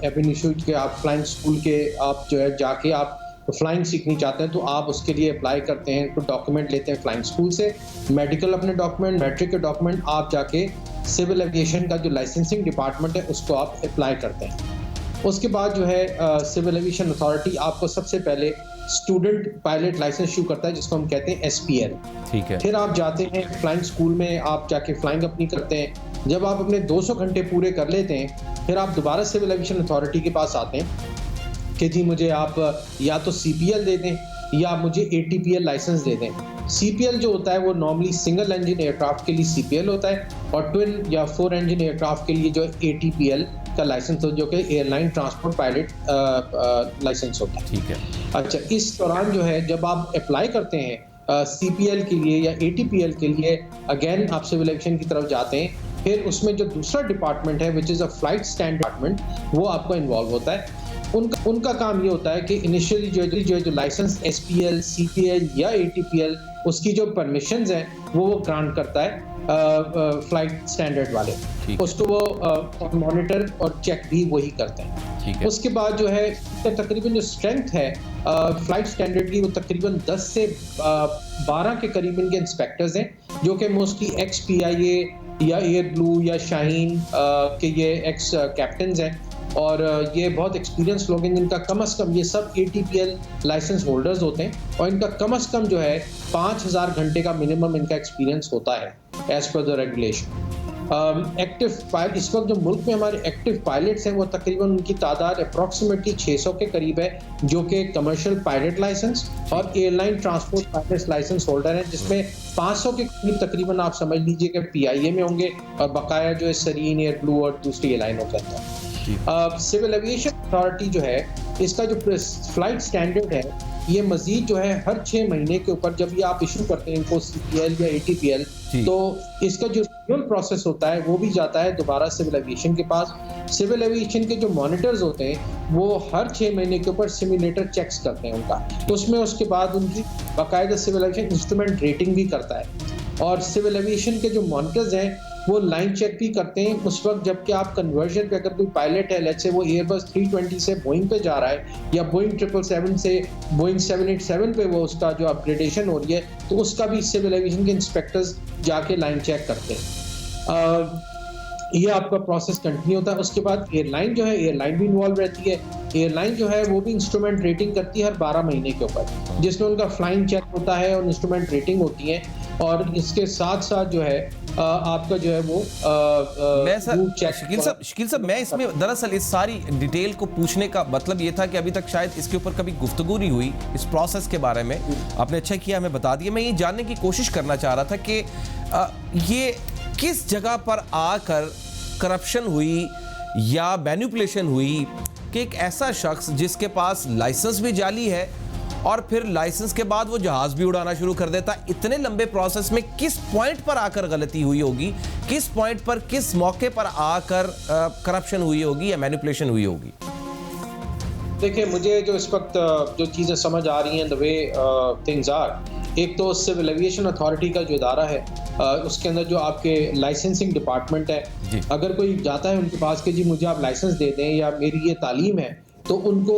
एबिन इंस्टीट्यूट के, आप फ्लाइंग स्कूल के आप जो है जाके आप फ्लाइंग सीखनी चाहते हैं तो आप उसके लिए अप्लाई करते हैं, तो डॉक्यूमेंट लेते हैं फ्लाइंग स्कूल से, मेडिकल अपने डॉक्यूमेंट, मैट्रिक के डॉक्यूमेंट, आप जाके सिविल एविएशन का जो लाइसेंसिंग डिपार्टमेंट है उसको आप अप्लाई करते हैं। उसके बाद जो है सिविल एविएशन अथॉरिटी आपको सबसे पहले स्टूडेंट पायलट लाइसेंस इशू करता है, जिसको हम कहते हैं SPL। ठीक है। फिर आप जाते हैं फ्लाइंग स्कूल में, आप जाके फ्लाइंग अपनी करते हैं। जब आप अपने 200 घंटे पूरे कर लेते हैं, फिर आप दोबारा सिविल एविएशन अथॉरिटी के पास आते हैं कि जी मुझे आप या तो CPL दे दें या मुझे ATPL लाइसेंस दे दें। CPL जो होता है वो नॉर्मली सिंगल इंजन एयरक्राफ्ट के लिए CPL होता है, और ट्विन या 4 इंजन एयरक्राफ्ट के लिए जो ATPL का लाइसेंस हो, जो कि एयरलाइन ट्रांसपोर्ट पायलट लाइसेंस होता है। ठीक है। अच्छा, इस दौरान जो है जब आप अप्लाई करते हैं CPL के लिए या ATPL के लिए, अगेन आप सिविल एविएशन की तरफ जाते हैं। फिर उसमें जो दूसरा डिपार्टमेंट है which is a flight stand department, वो आपका इन्वॉल्व होता है। उनका काम ये होता है कि इनिशियली जो लाइसेंस SPL, CPL या ATPL, उसकी जो परमिशंस हैं वो ग्रांट करता है फ्लाइट स्टैंडर्ड वाले, उसको वो मॉनिटर और चेक भी वही करते हैं। उसके बाद जो है तकरीबन जो स्ट्रेंथ है फ्लाइट स्टैंडर्ड की, वो तकरीबन 10 से 12 के करीब इनके इंस्पेक्टर्स हैं, जो कि मोस्टली XPIA या एयर ब्लू या शाहीन के ये एक्स कैप्टन्स हैं, और ये बहुत एक्सपीरियंस लोग हैं जिनका कम से कम, ये सब ATPL लाइसेंस होल्डर्स होते हैं, और इनका कम से कम जो है 5000 घंटे का मिनिमम इनका एक्सपीरियंस होता है as per the regulation. Active pilot, इस वक्त जो मुल्क में हमारे एक्टिव पायलट्स हैं वो तकरीबन उनकी तादाद अप्रॉक्सीमेटली 600 के करीब है, जो कि कमर्शियल पायलट लाइसेंस और airline transport pilot licence holder हैं, जिसमें 500 के करीब तकरीबन आप समझ लीजिए कि PIA में होंगे, और बकाया जो है सरीन, एयर ब्लू और दूसरी एयरलाइनों के अंदर। सिविल एविएशन अथॉरिटी जो है, इसका जो फ्लाइट स्टैंडर्ड है, ये मजीद जो है हर 6 महीने के ऊपर जब ये आप इशू करते हैं इनको CPL या ATPL, तो इसका जो रिन्यूअल प्रोसेस होता है वो भी जाता है दोबारा सिविल एविएशन के पास। सिविल एविएशन के जो मॉनिटर्स होते हैं वो हर 6 महीने के ऊपर सिमुलेटर चेक्स करते हैं उनका, उसमें उसके बाद उनकी बाकायदा सिविल एविएशन इंस्ट्रूमेंट रेटिंग भी करता है, और सिविल एविएशन के जो मॉनिटर्स हैं वो लाइन चेक भी करते हैं उस वक्त जबकि आप कन्वर्जन पे, अगर कोई पायलट है लेट्स से वो एयरबस 320 से बोइंग पे जा रहा है, या बोइंग 777 से बोइंग 787 पे वो उसका जो अपग्रेडेशन हो रही है, तो उसका भी सिविल एविएशन के इंस्पेक्टर्स जाके लाइन चेक करते हैं। ये आपका प्रोसेस कंटिन्यू होता है। उसके बाद एयरलाइन जो है, एयरलाइन भी इन्वॉल्व रहती है। एयरलाइन जो है वो भी इंस्ट्रूमेंट रेटिंग करती है हर 12 महीने के ऊपर, जिसमें उनका फ्लाइंग चेक होता है और इंस्ट्रूमेंट रेटिंग होती है, और इसके साथ साथ जो है आपका जो है वो मैं सर शकील साहब मैं इसमें दरअसल इस सारी डिटेल को पूछने का मतलब ये था कि अभी तक शायद इसके ऊपर कभी गुफ्तगू नहीं हुई इस प्रोसेस के बारे में। आपने अच्छा किया हमें बता दिया। मैं ये जानने की कोशिश करना चाह रहा था कि ये किस जगह पर आकर करप्शन हुई या मैनिपुलेशन हुई कि एक ऐसा शख्स जिसके पास लाइसेंस भी जाली है और फिर लाइसेंस के बाद वो जहाज भी उड़ाना शुरू कर देता। इतने लंबे प्रोसेस में किस पॉइंट पर आकर गलती हुई होगी, किस पॉइंट पर, किस मौके पर आकर करप्शन हुई होगी या मैनिपुलेशन हुई होगी? देखिए, मुझे जो इस वक्त जो चीज़ें समझ आ रही हैं, द वे थिंग्स आर, एक तो सिविल एविएशन अथॉरिटी का जो इदारा है उसके अंदर जो आपके लाइसेंसिंग डिपार्टमेंट है, अगर कोई जाता है उनके पास कि जी मुझे आप लाइसेंस दे दें या मेरी ये तालीम है, तो उनको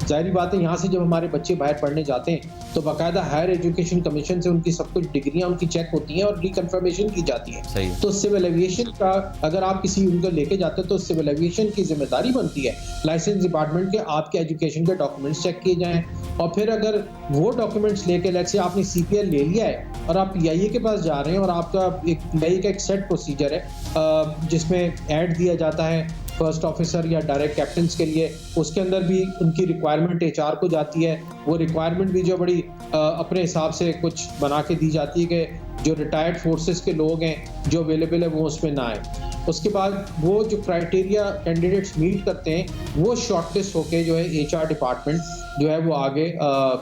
जाहिर बात है यहाँ से जब हमारे बच्चे बाहर पढ़ने जाते हैं तो बाकायदा हायर एजुकेशन कमीशन से उनकी सब कुछ डिग्रियां उनकी चेक होती हैं और रिकन्फर्मेशन की जाती है। तो सिविल एविएशन का अगर आप किसी उनको लेके जाते हैं तो सिविल एविएशन की जिम्मेदारी बनती है लाइसेंस डिपार्टमेंट के आपके एजुकेशन के डॉक्यूमेंट्स चेक किए जाएं, और फिर अगर वो डॉक्यूमेंट्स लेके लेट्स से आपने CPL ले लिया है और आप PIA के पास जा रहे हैं और आपका एक PIA का एक सेट प्रोसीजर है जिसमें ऐड दिया जाता है फर्स्ट ऑफिसर या डायरेक्ट कैप्टन्स के लिए, उसके अंदर भी उनकी रिक्वायरमेंट HR को जाती है। वो रिक्वायरमेंट भी जो बड़ी अपने हिसाब से कुछ बना के दी जाती है कि जो रिटायर्ड फोर्सेस के लोग हैं जो अवेलेबल है वो उसमें ना आए। उसके बाद वो जो क्राइटेरिया कैंडिडेट्स मीट करते हैं वो शॉर्टलिस्ट होके जो है HR डिपार्टमेंट जो है वो आगे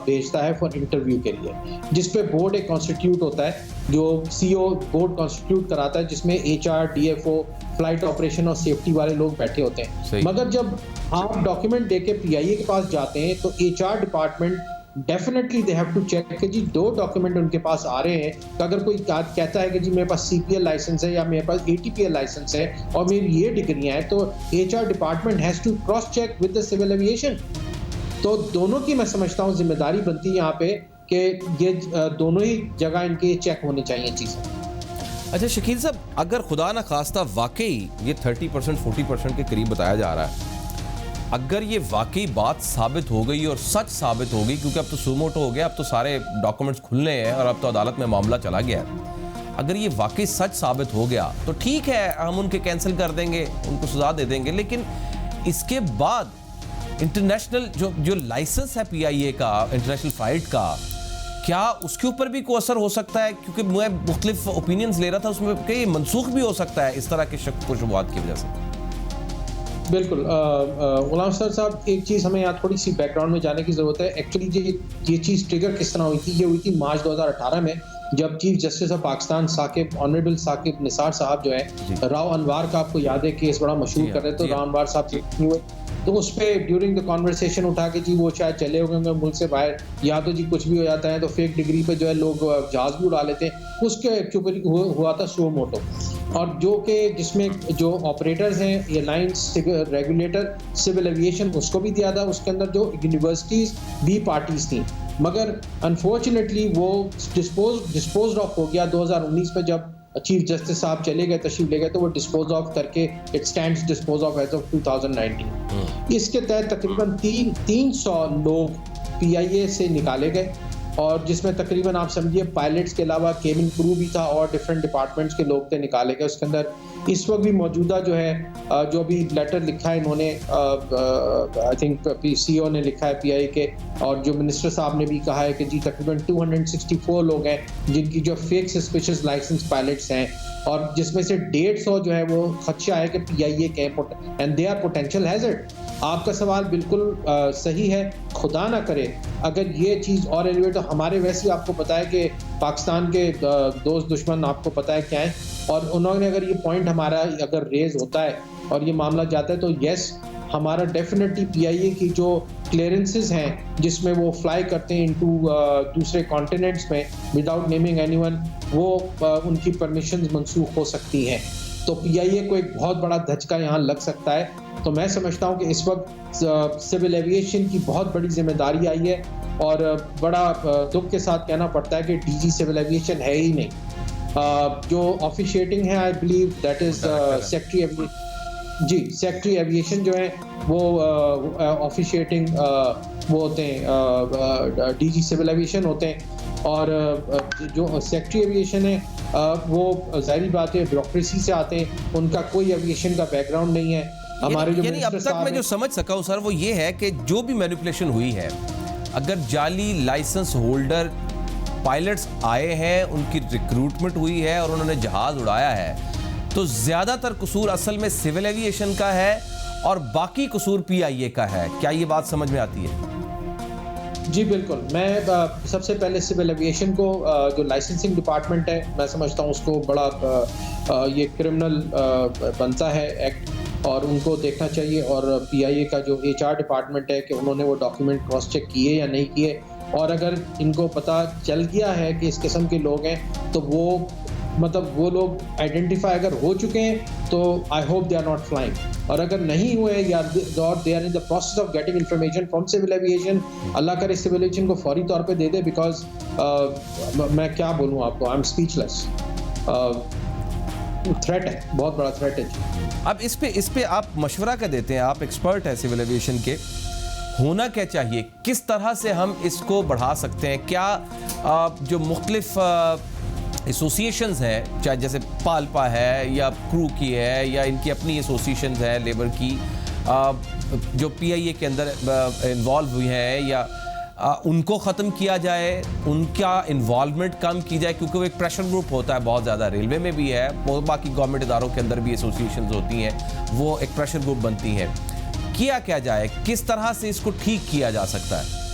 भेजता है फॉर इंटरव्यू के लिए, जिस पे बोर्ड एक कॉन्स्टिट्यूट होता है जो CEO बोर्ड कॉन्स्टिट्यूट कराता है, जिसमें HR, DFO, फ्लाइट ऑपरेशन और सेफ्टी वाले लोग बैठे होते हैं। मगर जब आप डॉक्यूमेंट देके PIA के पास जाते हैं तो HR department definitely they have to check कि जी 2 डॉक्यूमेंट उनके पास आ रहे हैं। तो अगर कोई कहता है कि जी मेरे पास CPL लाइसेंस है या मेरे पास ATPL लाइसेंस है और मेरी ये डिग्रियां हैं, तो HR department has to cross check with the civil aviation तो दोनों की मैं समझता हूँ जिम्मेदारी बनती है यहाँ पे कि ये दोनों ही जगह इनके चेक होनी चाहिए चीज़ें। अच्छा शकील साहब, अगर खुदा न खास्ता वाकई ये 30% 40% के करीब बताया जा रहा है, अगर ये वाकई बात साबित हो गई और सच साबित हो गई, क्योंकि अब तो सुमोटो हो गया, अब तो सारे डॉक्यूमेंट्स खुलने हैं और अब तो अदालत में मामला चला गया है, अगर ये वाकई सच साबित हो गया तो ठीक है, हम उनके कैंसिल कर देंगे, उनको सजा दे देंगे, लेकिन इसके बाद इंटरनेशनल जो लाइसेंस है PIA का, इंटरनेशनल फ्लाइट का, क्या उसके ऊपर भी कोई असर हो सकता है? क्योंकि मैं मुख्तलिफ ओपिनियंस ले रहा था, उसमें कई मनसूख भी हो सकता है इस तरह के शक व शुबहात की वजह से। बिल्कुल गुलाम साहब, एक चीज़ हमें यहाँ थोड़ी सी बैकग्राउंड में जाने की ज़रूरत है। एक्चुअली ये चीज़ ट्रिगर किस तरह हुई थी? ये हुई थी मार्च 2018 में, जब chief justice of Pakistan Saqib honourable Saqib Nisar साहब जो है राव अनवार का, आपको याद है केस बड़ा मशहूर कर रहे थे, राव अनवार साहब तो उस पर ड्यूरिंग द कॉन्वर्सेशन उठा के जी वो शायद चले हो गए मुल्क से बाहर, या तो जी कुछ भी हो जाता है तो फेक डिग्री पे जो है लोग जहाज भी उड़ा लेते हैं, उसके ऊपर हुआ था सो मोटो। और जो कि जिसमें जो ऑपरेटर्स हैं एयरलाइंस रेगुलेटर सिविल एविएशन, उसको भी दिया था, उसके अंदर जो यूनिवर्सिटीज़ भी पार्टीज थी, मगर अनफॉर्चुनेटली वो डिस्पोज ऑफ हो गया 2019 में। जब चीफ जस्टिस साहब चले गए, तशरीफ ले गए, तो वो डिस्पोज ऑफ करके it stands dispose of as of 2019। इसके तहत तकरीबन 300 लोग PIA से निकाले गए, और जिसमें तकरीबन आप समझिए पायलट्स के अलावा केबिन क्रू भी था और डिफरेंट डिपार्टमेंट्स के लोग थे निकाले गए। उसके अंदर इस वक्त भी मौजूदा जो है जो भी लेटर लिखा है इन्होंने, आई थिंक CEO ने लिखा है PIA के, और जो मिनिस्टर साहब ने भी कहा है कि जी तकरीबन 264 लोग हैं जिनकी जो फेक सस्पिशियस लाइसेंस पायलट्स हैं, और जिसमें से 150 जो है वो खदशा है कि PIA के and they are potential hazard. आपका सवाल बिल्कुल सही है। खुदा ना करे अगर ये चीज़ और एलिवेट, तो हमारे वैसे ही आपको पता है कि पाकिस्तान के दोस्त दुश्मन आपको पता है क्या है, और उन्होंने अगर ये पॉइंट हमारा अगर रेज होता है और ये मामला जाता है तो यस, हमारा डेफिनेटली PIA की जो क्लियरेंसेस हैं जिसमें वो फ्लाई करते हैं इनटू दूसरे कॉन्टिनेंट्स में विदाउट नेमिंग एनीवन, वो उनकी परमिशंस मनसूख हो सकती हैं। तो PIA को एक बहुत बड़ा धचका यहाँ लग सकता है। तो मैं समझता हूँ कि इस वक्त सिविल एविएशन की बहुत बड़ी जिम्मेदारी आई है, और बड़ा दुख के साथ कहना पड़ता है कि DG सिविल एविएशन है ही नहीं। जो ऑफिशिएटिंग है, I believe that is secretary aviation जो है वो ऑफिशिएटिंग वो होते हैं, DG सिविल एविएशन होते हैं, और जो सेक्रेटरी एविएशन है वो जाहिर बात है ब्यूरोक्रेसी से आते हैं, उनका कोई एविएशन का बैकग्राउंड नहीं है। हमारे जो यानी अब तक मैं जो समझ सका हूँ सर वो ये है कि जो भी मैनिपुलेशन हुई है, अगर जाली लाइसेंस होल्डर पायलट्स आए हैं, उनकी रिक्रूटमेंट हुई है और उन्होंने जहाज उड़ाया है, तो ज्यादातर कसूर असल में सिविल एविएशन का है और बाकी कसूर PIA का है। क्या ये बात समझ में आती है? जी बिल्कुल। मैं सबसे पहले सिविल एविएशन को जो लाइसेंसिंग डिपार्टमेंट है, मैं समझता हूँ उसको बड़ा ये क्रिमिनल बनता है एक्ट, और उनको देखना चाहिए। और PIA का जो HR डिपार्टमेंट है कि उन्होंने वो डॉक्यूमेंट क्रॉस चेक किए या नहीं किए, और अगर इनको पता चल गया है कि इस किस्म के लोग हैं तो वो मतलब वो लोग आइडेंटिफाई अगर हो चुके हैं तो I hope they are not flying, और अगर नहीं हुए या they are in the process of getting information from civil aviation, Allah करे सिविल एविएशन को फौरी तौर पे दे दे, बिकॉज मैं क्या बोलूँ आपको, आई एम स्पीचलेस। थ्रेट है, बहुत बड़ा थ्रेट है। अब इस पे आप मशवरा क्या देते हैं? आप एक्सपर्ट हैं सिविल एविएशन के, होना क्या चाहिए, किस तरह से हम इसको बढ़ा सकते हैं? क्या जो मुख्तलिफ एसोसिएशंस हैं, चाहे जैसे पालपा है या क्रू की है या इनकी अपनी एसोसिएशंस है लेबर की, जो PIA के अंदर इन्वॉल्व हुई हैं, या उनको ख़त्म किया जाए, उनका इन्वॉल्वमेंट कम की जाए, क्योंकि वो एक प्रेशर ग्रुप होता है बहुत ज़्यादा, रेलवे में भी है, बाकी गवर्नमेंट इदारों के अंदर भी एसोसिएशंस होती हैं, वो एक प्रेशर ग्रुप बनती हैं। किया क्या जाए, किस तरह से इसको ठीक किया जा सकता है?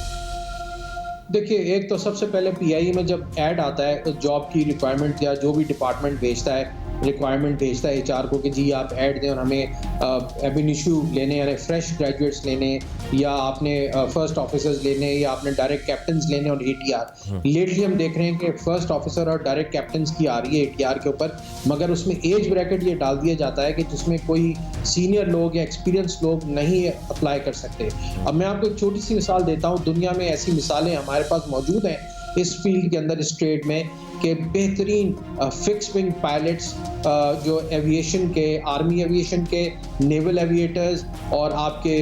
देखिए, एक तो सबसे पहले PIA में जब ऐड आता है तो जॉब की रिक्वायरमेंट या जो भी डिपार्टमेंट भेजता है रिक्वायरमेंट भेजता है HR को कि जी आप ऐड दें और हमें एब इनिशियो लेने यानी फ्रेश ग्रेजुएट्स लेने, या आपने फर्स्ट ऑफिसर्स लेने, या आपने डायरेक्ट कैप्टन्स लेने और ATR। लेटली हम देख रहे हैं कि फर्स्ट ऑफिसर और डायरेक्ट कैप्टन्स की आ रही है ATR के ऊपर, मगर उसमें एज ब्रैकेट ये डाल दिया जाता है कि जिसमें कोई सीनियर लोग या एक्सपीरियंस लोग नहीं अप्लाई कर सकते। अब मैं आपको एक छोटी सी मिसाल देता हूँ, दुनिया में ऐसी मिसालें हमारे पास मौजूद हैं इस फील्ड के अंदर, इस ट्रेड में, कि बेहतरीन फिक्स विंग पायलट्स जो एविएशन के, आर्मी एविएशन के, नेवल एविएटर्स और आपके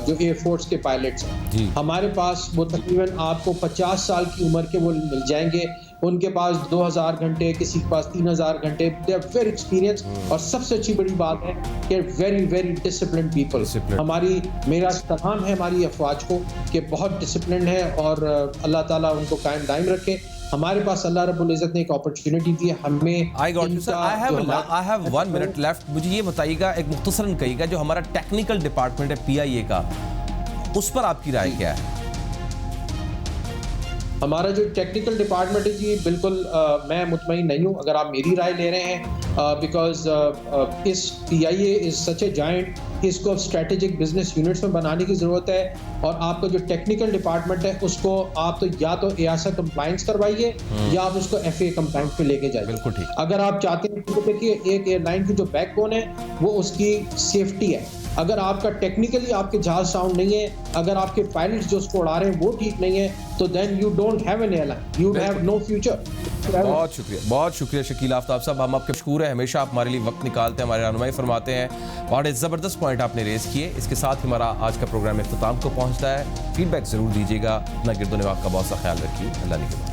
जो एयरफोर्स के पायलट्स हैं, हमारे पास वो तकरीबन आपको 50 साल की उम्र के वो मिल जाएंगे। उनके पास 2000 घंटे, किसी के पास 3000 घंटे, दे आर वेरी एक्सपीरियंस। और सबसे अच्छी बड़ी बात है कि वेरी वेरी डिसिप्लिन पीपल। मेरा सलाम है हमारी अफवाज को कि बहुत डिसिप्लिन है, और अल्लाह ताला उनको कायम दायम रखे। हमारे पास अल्लाह रब्बुल इज़्ज़त ने एक अपॉर्चुनिटी दी है हमें। I got you sir, I have 1 minute left. मुझे ये बताइएगा, एक मुख्तसरन कहिएगा, जो हमारा टेक्निकल डिपार्टमेंट है PIA का, उस पर आपकी राय क्या है? हमारा जो टेक्निकल डिपार्टमेंट है जी, बिल्कुल मैं मुतमईन नहीं हूँ अगर आप मेरी राय ले रहे हैं, बिकॉज इस PIA is such A giant, इसको अब स्ट्रेटेजिक बिजनेस यूनिट्स में बनाने की ज़रूरत है। और आपका जो टेक्निकल डिपार्टमेंट है उसको आप तो या तो EASA कंप्लाइंस करवाइए या आप उसको FAA कंप्लाइंस पे लेके जाइए। बिल्कुल ठीक। अगर आप चाहते हैं, तो देखिए एक एयरलाइन की जो बैकबोन है वो उसकी सेफ्टी है। अगर आपका टेक्निकली आपके जहाज साउंड नहीं है, अगर आपके पायलट्स जो उसको उड़ा रहे हैं वो ठीक नहीं है, तो then you don't have an airline, you have no future. बहुत शुक्रिया शकील आफ्ताब साहब, हम आपके मशकूर हैं, हमेशा आप हमारे लिए वक्त निकालते हैं, हमारे रहनुमाई फरमाते हैं। बड़े ज़बरदस्त पॉइंट आपने रेज़ किए। इसके साथ ही हमारा आज का प्रोग्राम इख्तिताम को पहुँचता है। फीडबैक ज़रूर दीजिएगा, अपना गिरदो निवाब का बहुत सा ख्याल रखिए। अल्लाह ने